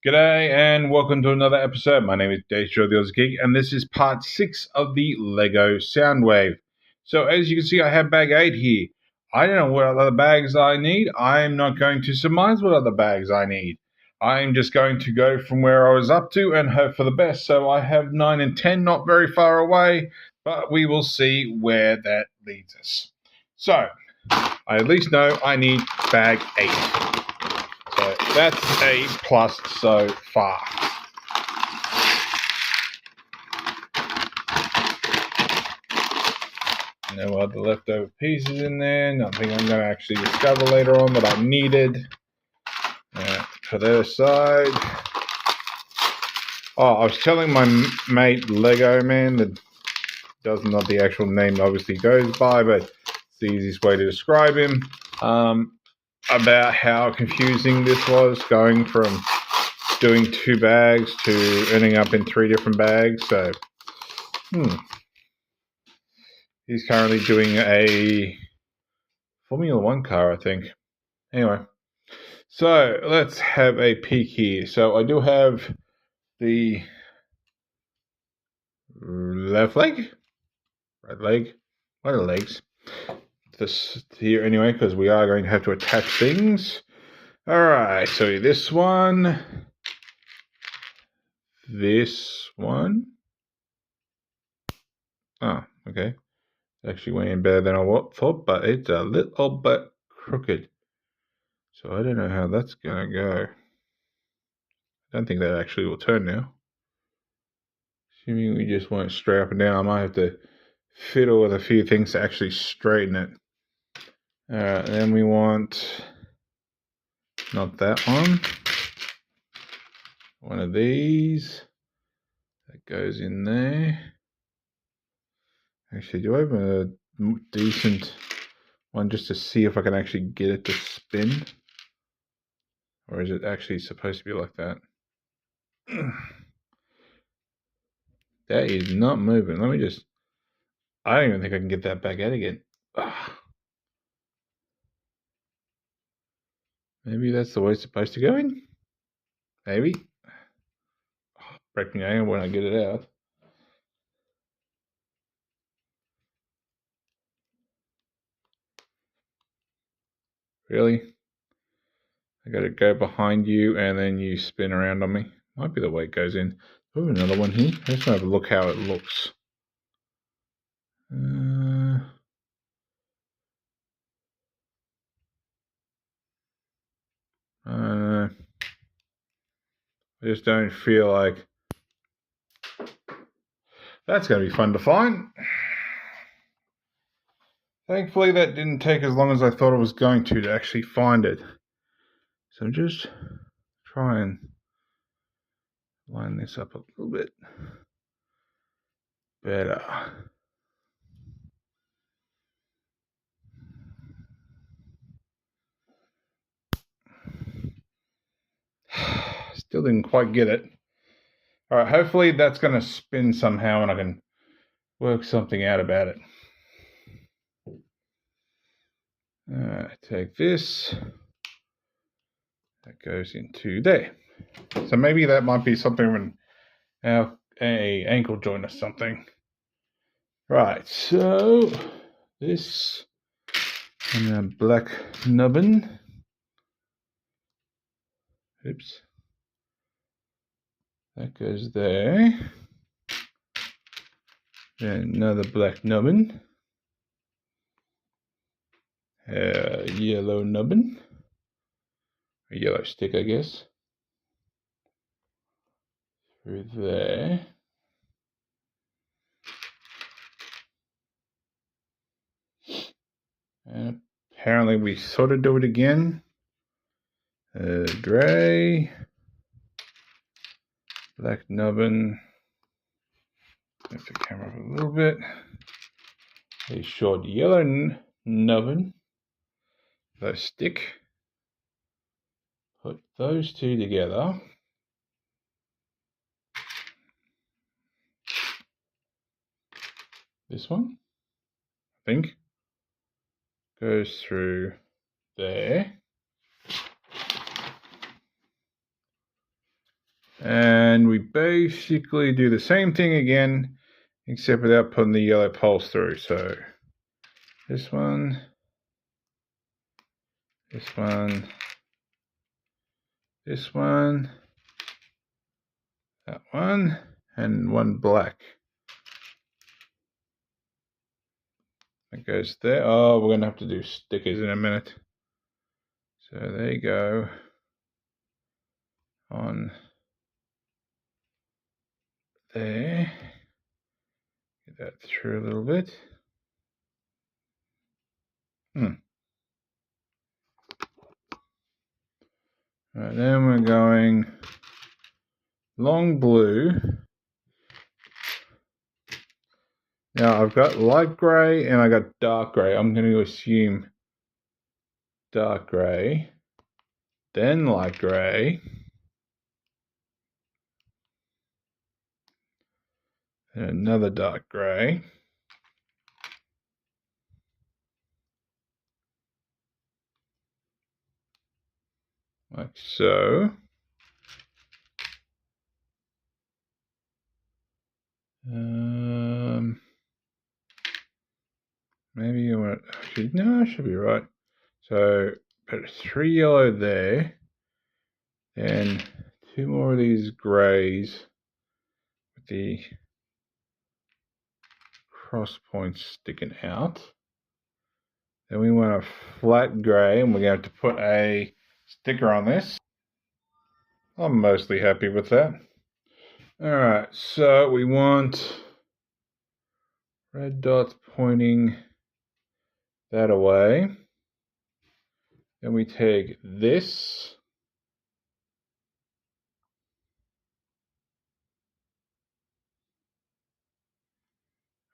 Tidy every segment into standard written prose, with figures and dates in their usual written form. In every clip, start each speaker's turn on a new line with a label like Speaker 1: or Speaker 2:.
Speaker 1: G'day and welcome to another episode. My name is Dave the Aussie Geek, and this is part 6 of the Lego Soundwave. So as you can see, I have bag 8 here. I don't know what other bags I need. I'm not going to surmise what other bags I need. I'm just going to go from where I was up to and hope for the best. So I have 9 and 10 not very far away, but we will see where that leads us. So I at least know I need bag 8. So that's a plus so far. No other leftover pieces in there. Nothing I'm going to actually discover later on that I needed. Put that aside. Oh, I was telling my mate Lego Man, that doesn't know the actual name obviously goes by, but it's the easiest way to describe him, about how confusing this was, going from doing 2 bags to ending up in 3 different bags. So, he's currently doing a Formula 1 car, I think. Anyway, so let's have a peek here. So I do have the left leg, right leg, what are the legs? This here anyway, because we are going to have to attach things. Alright, so this one. Oh, okay. Actually went in better than I thought, but it's a little bit crooked. So I don't know how that's going to go. I don't think that actually will turn now. Assuming we just want it straight up and down, I might have to fiddle with a few things to actually straighten it. Alright, then we want, not that one. One of these. That goes in there. Actually, do I have a decent one just to see if I can actually get it to spin? Or is it actually supposed to be like that? That is not moving. Let me just... I don't even think I can get that back out again. Maybe that's the way it's supposed to go in? Maybe. Break me ankle when I get it out. Really? I gotta go behind you and then you spin around on me. Might be the way it goes in. Oh, another one here. Let's have a look how it looks. I just don't feel like that's going to be fun to find. Thankfully, that didn't take as long as I thought it was going to actually find it. So just try and line this up a little bit better. Still didn't quite get it. All right, hopefully that's going to spin somehow and I can work something out about it. Take this. That goes into there. So maybe that might be something from a ankle joint or something. Right, so this and a black nubbin. Oops. That goes there. Then another black nubbin. Yellow nubbin. A yellow stick, I guess. Through there. And apparently we sort of do it again. Grey. Black nubbin. Lift the camera up a little bit. A short yellow nubbin. The stick. Put those two together. This one, I think, goes through there. basically do the same thing again, except without putting the yellow poles through. So this one, this one, this one, that one, and one black. That goes there. Oh, we're going to have to do stickers in a minute. So there you go. On there. Get that through a little bit. Right, then we're going long blue. Now I've got light grey and I got dark grey. I'm going to assume dark grey, then light grey, and another dark grey. Like so. Maybe you want actually no, I should be right. So put 3 yellow there, and 2 more of these greys with the cross points sticking out. Then we want a flat grey, and we're going to have to put a sticker on this. I'm mostly happy with that. Alright, so we want red dots pointing that away. Then we take this.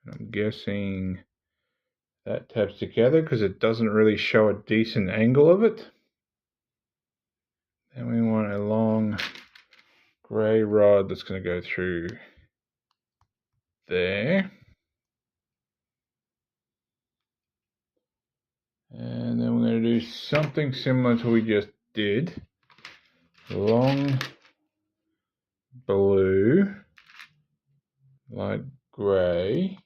Speaker 1: I'm guessing that taps together because it doesn't really show a decent angle of it. Then we want a long grey rod that's going to go through there. And then we're going to do something similar to what we just did. Long blue, light grey,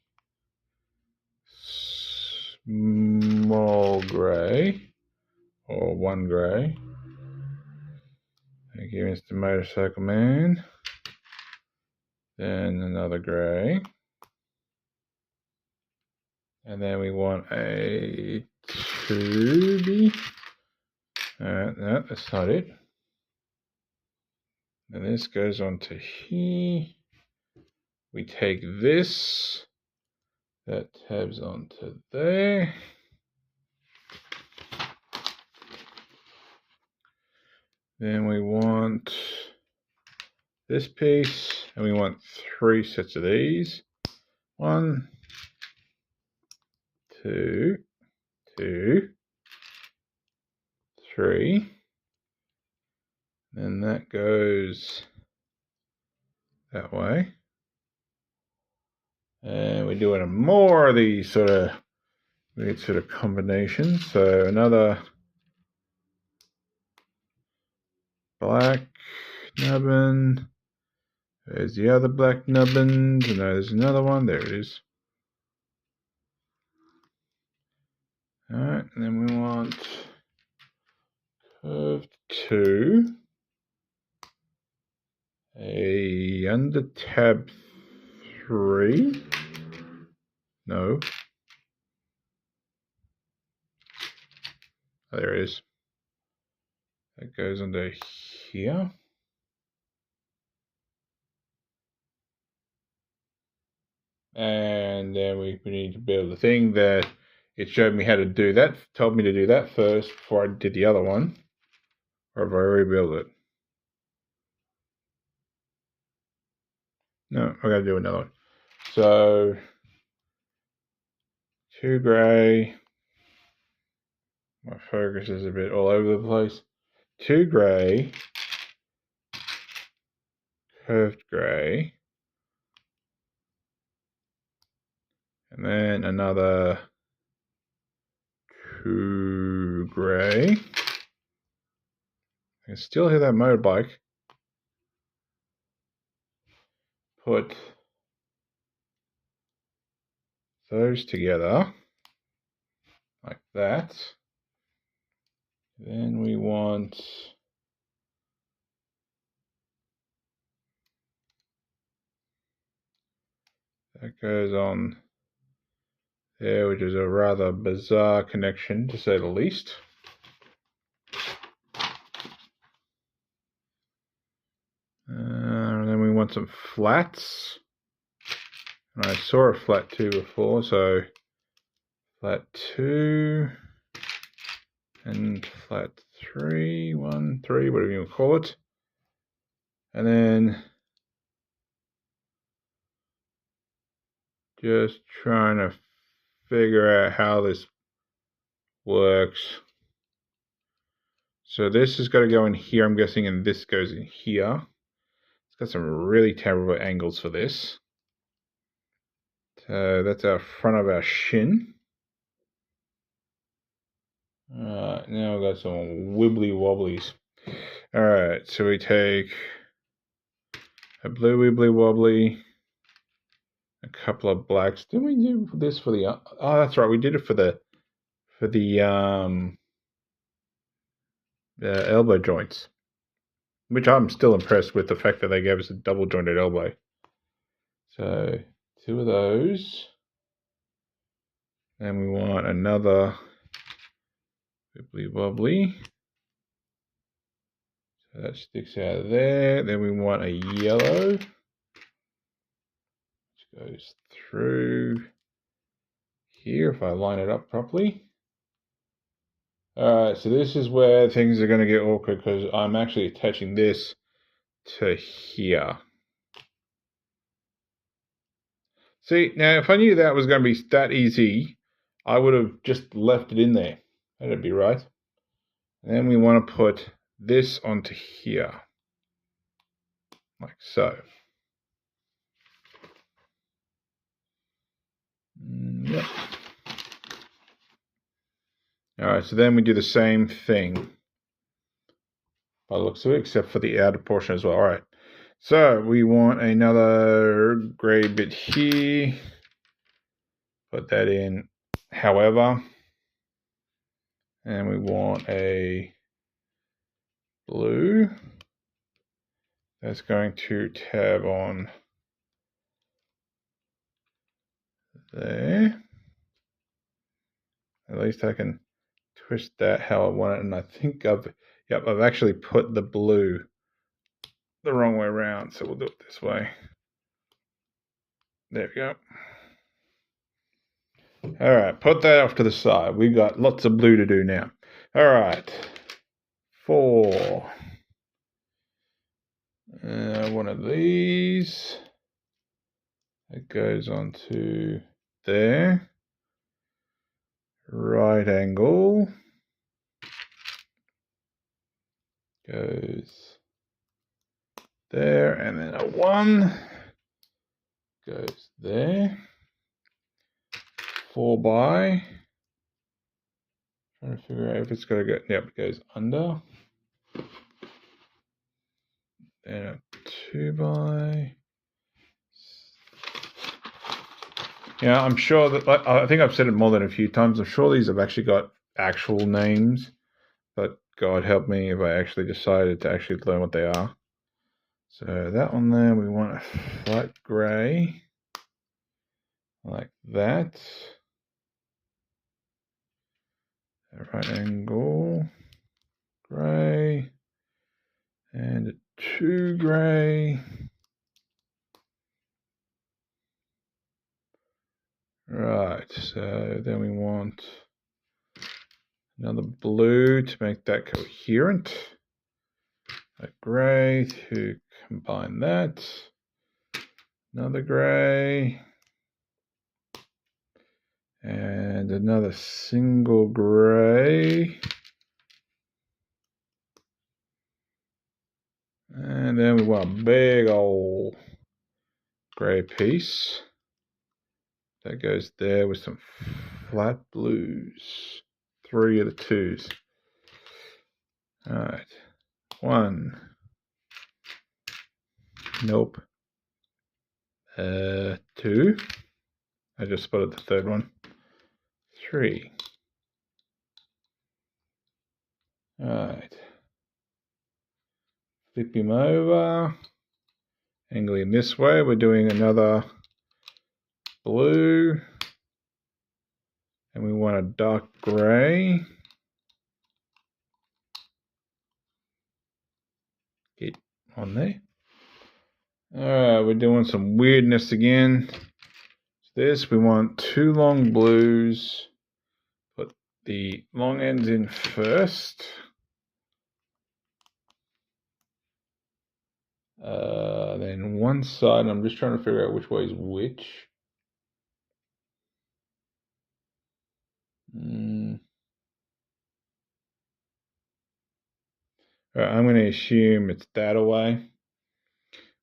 Speaker 1: small grey, or one grey. Thank you, Mr. Motorcycle Man. Then another grey. And then we want a tubey. Alright, no, that's not it. And this goes on to here. We take this. That tabs onto there. Then we want this piece, and we want 3 sets of these. 1, 2, 2, 3. Then that goes that way. And we're doing more of these sort of weird sort of combinations. So another black nubbin. There's the other black nubbin. And there's another one. There it is. Alright, and then we want curved 2. A under tab 3. No. Oh, there it is. That goes under here. And then we need to build the thing that it showed me how to do that, told me to do that first before I did the other one. Or have I already built it? No, I gotta do another one. So 2 grey. My focus is a bit all over the place. 2 grey. Curved grey. And then another 2 grey. I can still hear that motorbike. put those together like that. Then we want that goes on there, which is a rather bizarre connection to say the least. And then we want some flats. And I saw a flat 2 before, so flat 2 and flat 3, 1, 3, whatever you want to call it. And then just trying to figure out how this works. So this is going to go in here, I'm guessing, and this goes in here. It's got some really terrible angles for this. So that's our front of our shin. Alright, now we've got some wibbly wobblies. Alright, so we take a blue wibbly wobbly, a couple of blacks. Didn't we do this for the... Oh, that's right, we did it for the elbow joints, which I'm still impressed with the fact that they gave us a double jointed elbow. So 2 of those, and we want another wibbly wobbly, so that sticks out of there. Then we want a yellow, which goes through here if I line it up properly. Alright, so this is where things are going to get awkward because I'm actually attaching this to here. See, now if I knew that was going to be that easy, I would have just left it in there. That'd be right. And then we want to put this onto here, like so. Yep. Alright, so then we do the same thing by the looks of it, except for the outer portion as well. Alright, so we want another grey bit here. Put that in, however. And we want a blue. That's going to tab on there. At least I can twist that how I want it, and I think I've actually put the blue the wrong way around, so we'll do it this way. There we go. Alright, put that off to the side. We've got lots of blue to do now. Alright, 4. One of these. It goes onto there. Right angle. Goes there, and then a 1 goes there. 4 by. Trying to figure out if it's got to go. Yep, it goes under. And a 2 by. Yeah, I'm sure that, I think I've said it more than a few times. I'm sure these have actually got actual names, but God help me if I actually decided to actually learn what they are. So that one there, we want a flat grey, like that. A right angle, grey, and a 2 grey. Right, so then we want another blue to make that coherent. A grey to combine that. Another grey. And another single grey. And then we want a big old grey piece. That goes there with some flat blues. 3 of the 2s. Alright. 1. Nope. 2. I just spotted the third one. 3. Alright. Flip him over. Angle him this way. We're doing another blue. And we want a dark grey. Get on there. Alright, we're doing some weirdness again. This, we want 2 long blues. Put the long ends in first. Then one side, I'm just trying to figure out which way is which. Alright, I'm going to assume it's that away.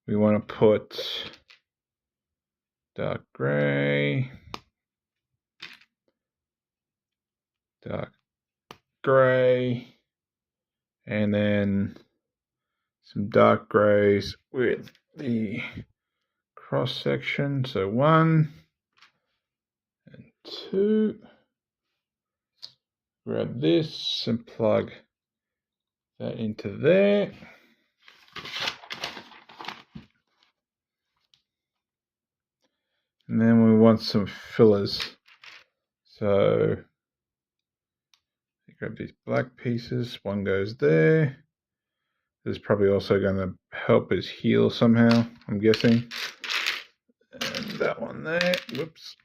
Speaker 1: We want to put dark gray, dark gray, and then some dark grays with the cross section. So 1 and 2. Grab this and plug that into there. And then we want some fillers. So grab these black pieces. One goes there. This is probably also going to help us heal somehow, I'm guessing. And that one there. Whoops.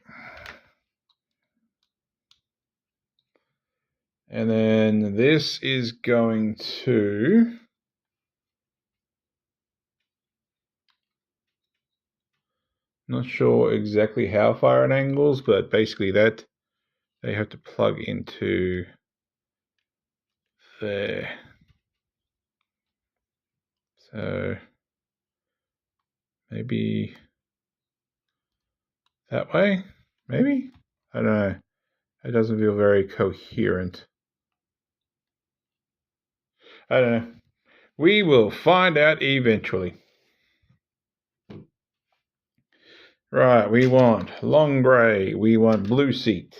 Speaker 1: And then this is going to not sure exactly how far it angles, but basically that they have to plug into there. So maybe that way, maybe? I don't know. It doesn't feel very coherent. I don't know. We will find out eventually. Right, we want long grey. We want blue seat.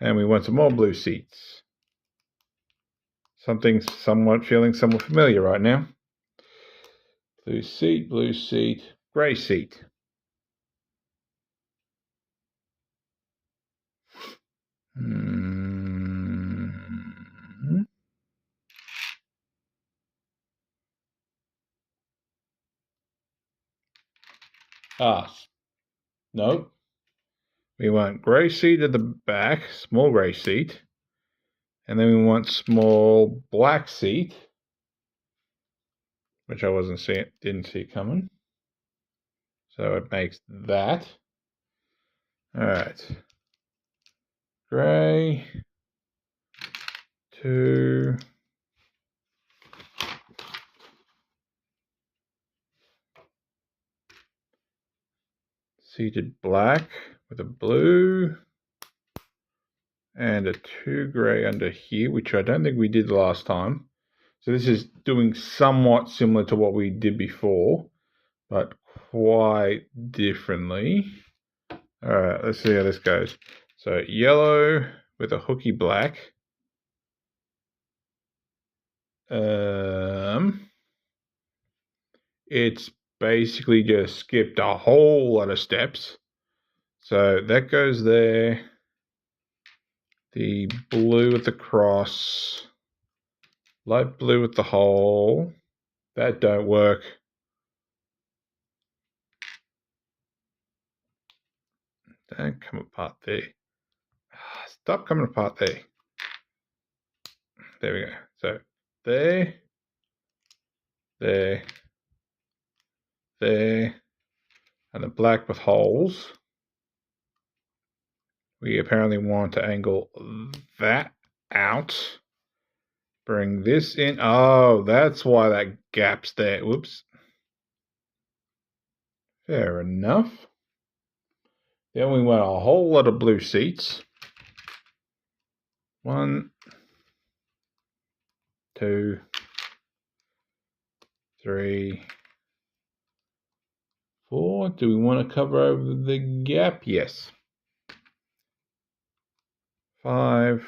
Speaker 1: And we want some more blue seats. Feeling somewhat familiar right now. Blue seat, grey seat. No. We want grey seat at the back, small grey seat. And then we want small black seat, which I didn't see coming. So it makes that. All right. Grey. 2. Seated black with a blue. And a 2 grey under here, which I don't think we did last time. So this is doing somewhat similar to what we did before, but quite differently. All right, let's see how this goes. So yellow with a hooky black. It's basically just skipped a whole lot of steps. So that goes there. The blue with the cross. Light blue with the hole. That don't work. Don't come apart there. Stop coming apart there. There we go. So there, there, there, and the black with holes. We apparently want to angle that out. Bring this in. Oh, that's why that gap's there. Whoops. Fair enough. Then we want a whole lot of blue seats. 1, 2, 3, 4. Do we want to cover over the gap? Yes. 5,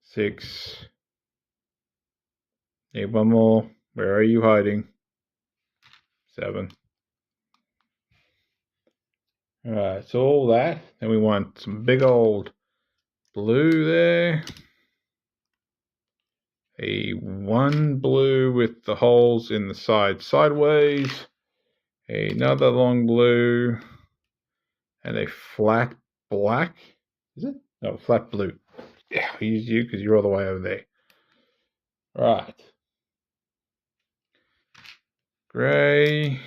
Speaker 1: 6. Need one more. Where are you hiding? 7. Alright, so all that. Then we want some big old blue there. One blue with the holes in the side sideways. Another long blue. And a flat black. Is it? No, flat blue. Yeah, I'll use you because you're all the way over there. Right. Grey.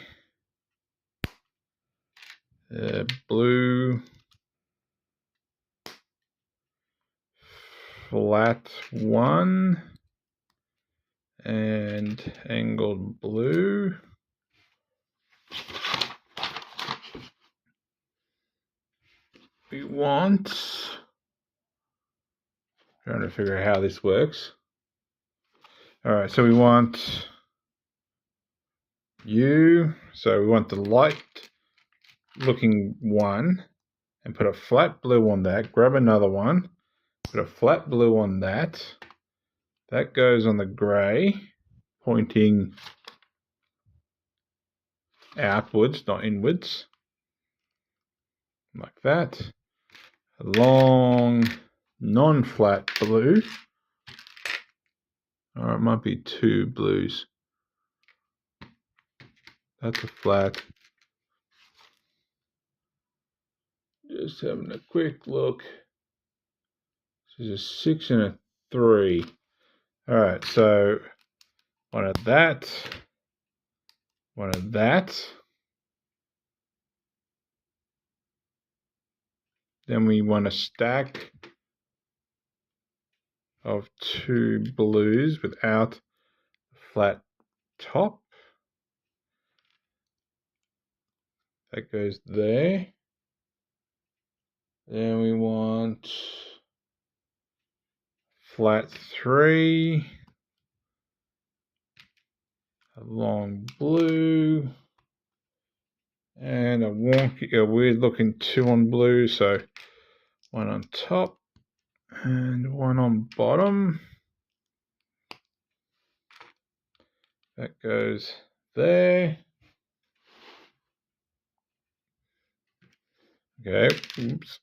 Speaker 1: Blue. Flat 1. And angled blue. We want, trying to figure out how this works. All right, so we want you. So we want the light looking one and put a flat blue on that. Grab another one, put a flat blue on that. That goes on the grey, pointing outwards, not inwards. Like that. A long non-flat blue. Or it might be 2 blues. That's a flat. Just having a quick look. This is a 6 and a 3. Alright, so one of that. One of that. Then we want a stack of 2 blues without a flat top. That goes there. Then we want flat 3. A long blue. And a wonky, a weird looking 2 on blue. So one on top and one on bottom. That goes there. Okay, oops.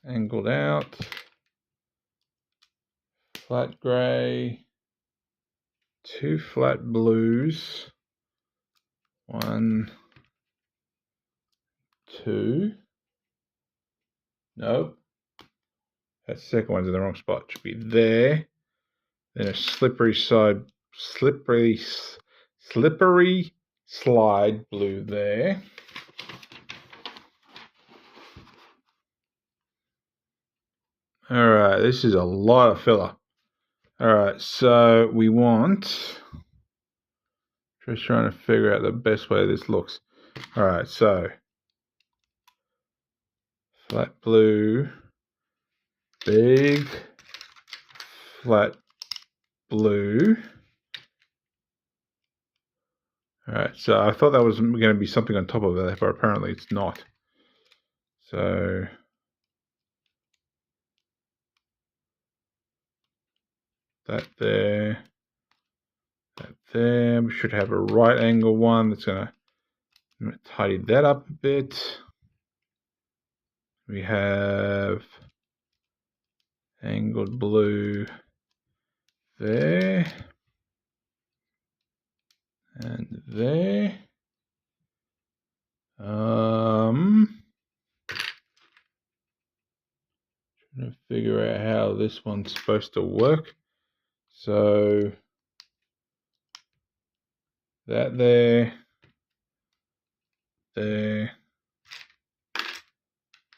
Speaker 1: Angled out. Flat grey. 2 flat blues. 1, 2. Nope. That second one's in the wrong spot. Should be there. Then a slippery slide blue there. Alright, this is a lot of filler. Alright, so we want, just trying to figure out the best way this looks. Alright, so flat blue, big flat blue. Alright, so I thought that was going to be something on top of that, but apparently it's not. So that there, that there. We should have a right angle one that's going to tidy that up a bit. We have angled blue there and there. Trying to figure out how this one's supposed to work. So that there.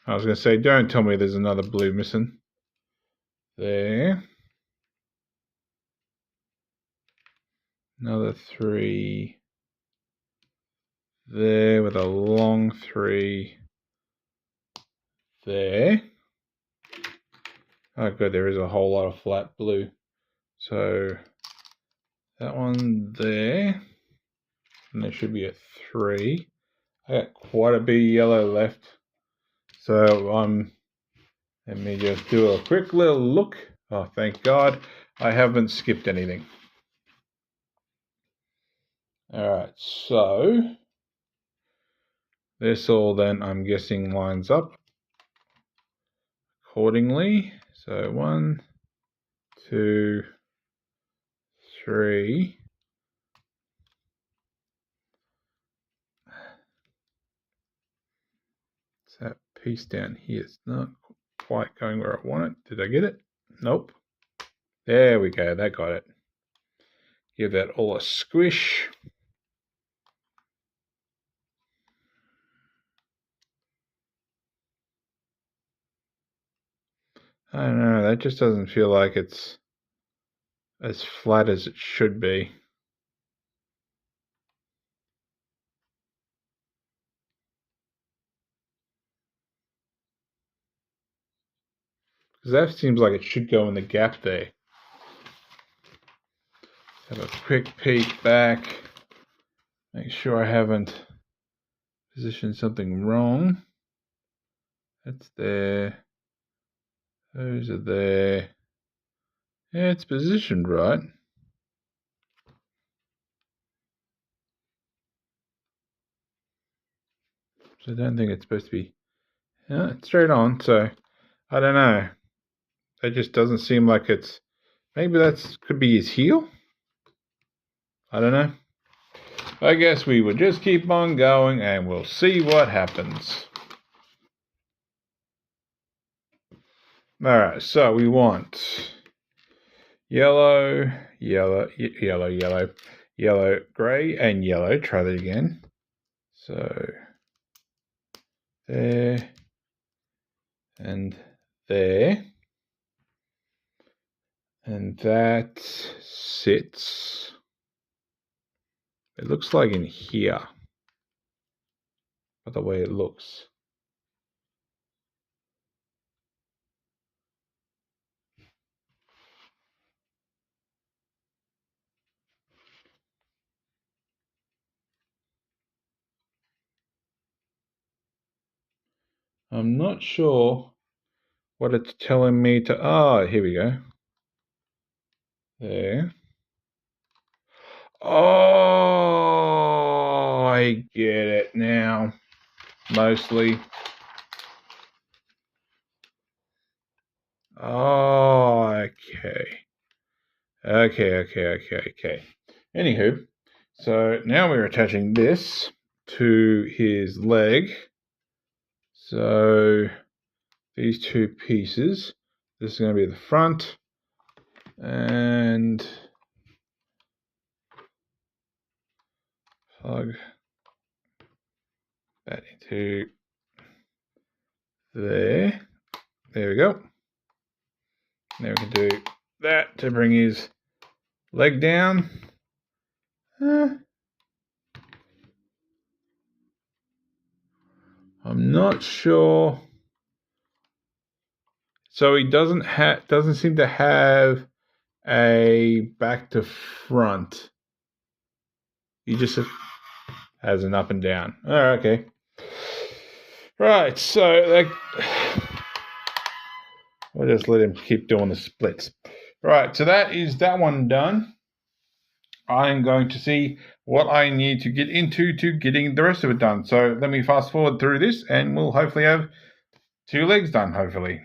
Speaker 1: I was going to say, don't tell me there's another blue missing. There. Another 3. There with a long 3. There. Oh good, there is a whole lot of flat blue. So that one there, and there should be a 3. I got quite a bit of yellow left. So let me just do a quick little look. Oh, thank God I haven't skipped anything. Alright, so this all then, I'm guessing, lines up accordingly. So 1, 2, 3. So that piece down here is not quite going where I want it. Did I get it? Nope. There we go, that got it. Give that all a squish. I don't know, that just doesn't feel like it's as flat as it should be. Because that seems like it should go in the gap there. Have a quick peek back. Make sure I haven't positioned something wrong. That's there. Those are there. Yeah, it's positioned right. So I don't think it's supposed to be it's straight on, so I don't know. That just doesn't seem like it's, maybe that's could be his heel? I don't know. I guess we will just keep on going and we'll see what happens. Alright, so we want yellow, yellow, yellow, yellow, yellow, grey, and yellow. Try that again. So there and there. And that sits, it looks like in here, by the way it looks. I'm not sure what it's telling me to, here we go. There. Oh, I get it now, mostly. Oh, okay. Okay. Anywho, so now we're attaching this to his leg. So these two pieces, this is going to be the front, and plug that into there. There we go. Now we can do that to bring his leg down. I'm not sure. So he doesn't seem to have a back to front. He just has an up and down. Oh, okay. Right, so we'll just let him keep doing the splits. Right, so that is that one done. I'm going to see what I need to get into to getting the rest of it done. So let me fast forward through this and we'll hopefully have 2 legs done, hopefully.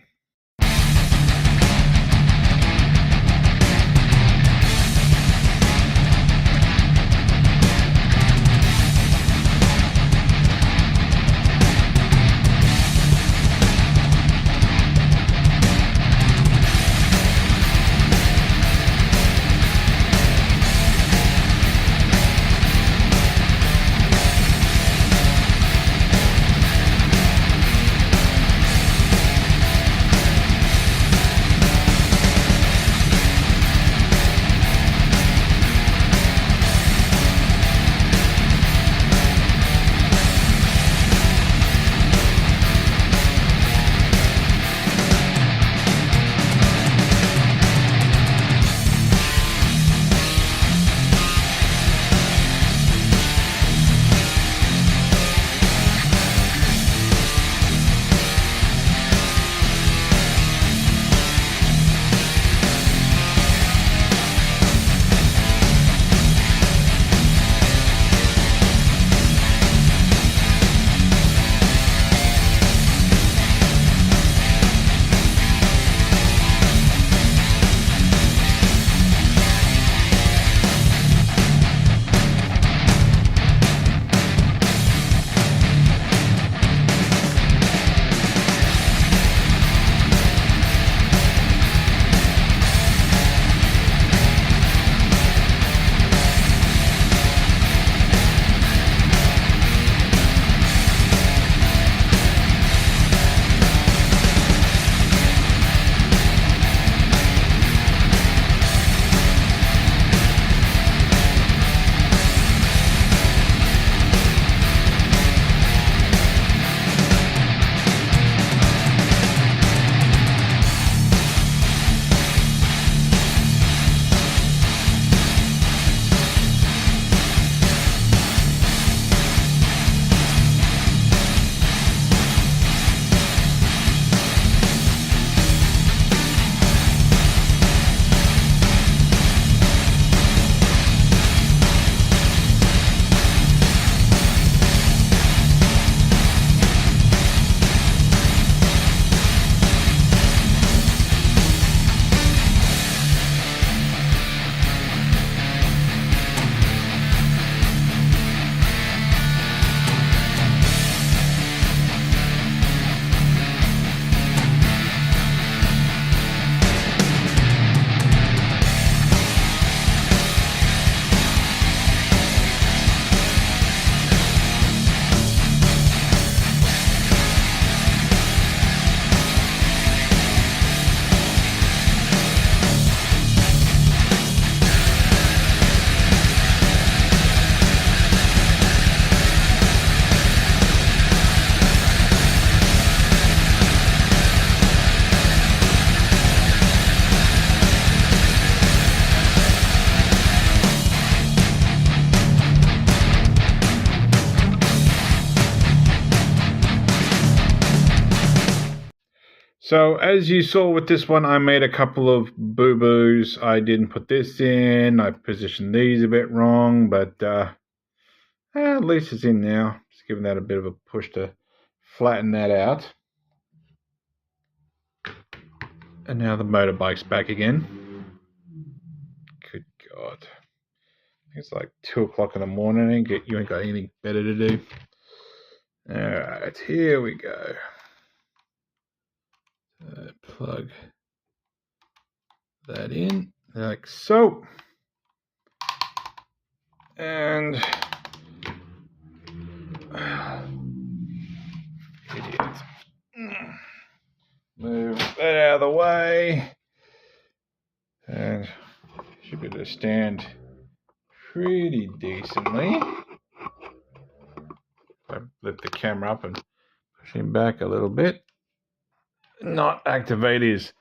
Speaker 1: So as you saw with this one, I made a couple of boo-boos. I didn't put this in. I positioned these a bit wrong, but at least it's in now. Just giving that a bit of a push to flatten that out. And now the motorbike's back again. Good God. It's like 2 o'clock in the morning. You ain't got anything better to do. Alright, here we go. Plug that in like so. And idiot. Move that out of the way. And should be able to stand pretty decently. I lift the camera up and push him back a little bit. Not activate his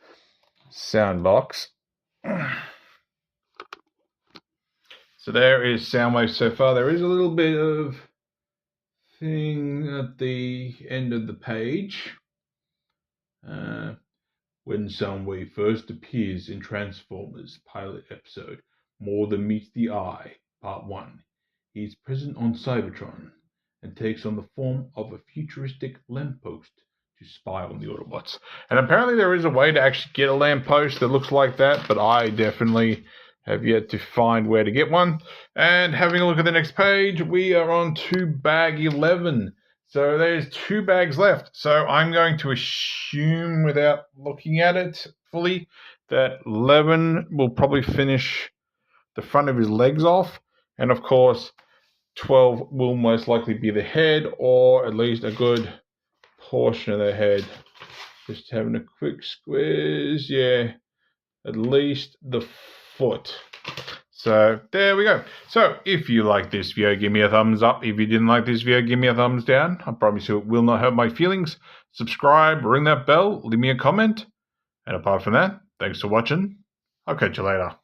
Speaker 1: sound box. So there is Soundwave so far. There is a little bit of thing at the end of the page. When Soundwave first appears in Transformers pilot episode, More Than Meets the Eye, Part 1, he is present on Cybertron and takes on the form of a futuristic lamppost to spy on the Autobots. And apparently there is a way to actually get a lamppost that looks like that, but I definitely have yet to find where to get one. And having a look at the next page, we are on to bag 11. So there's 2 bags left. So I'm going to assume, without looking at it fully, that 11 will probably finish the front of his legs off. And of course, 12 will most likely be the head, or at least a good portion of the head. Just having a quick squeeze. Yeah, at least the foot. So there we go. So if you like this video, give me a thumbs up. If you didn't like this video, give me a thumbs down. I promise you it will not hurt my feelings. Subscribe, ring that bell, leave me a comment. And apart from that, thanks for watching. I'll catch you later.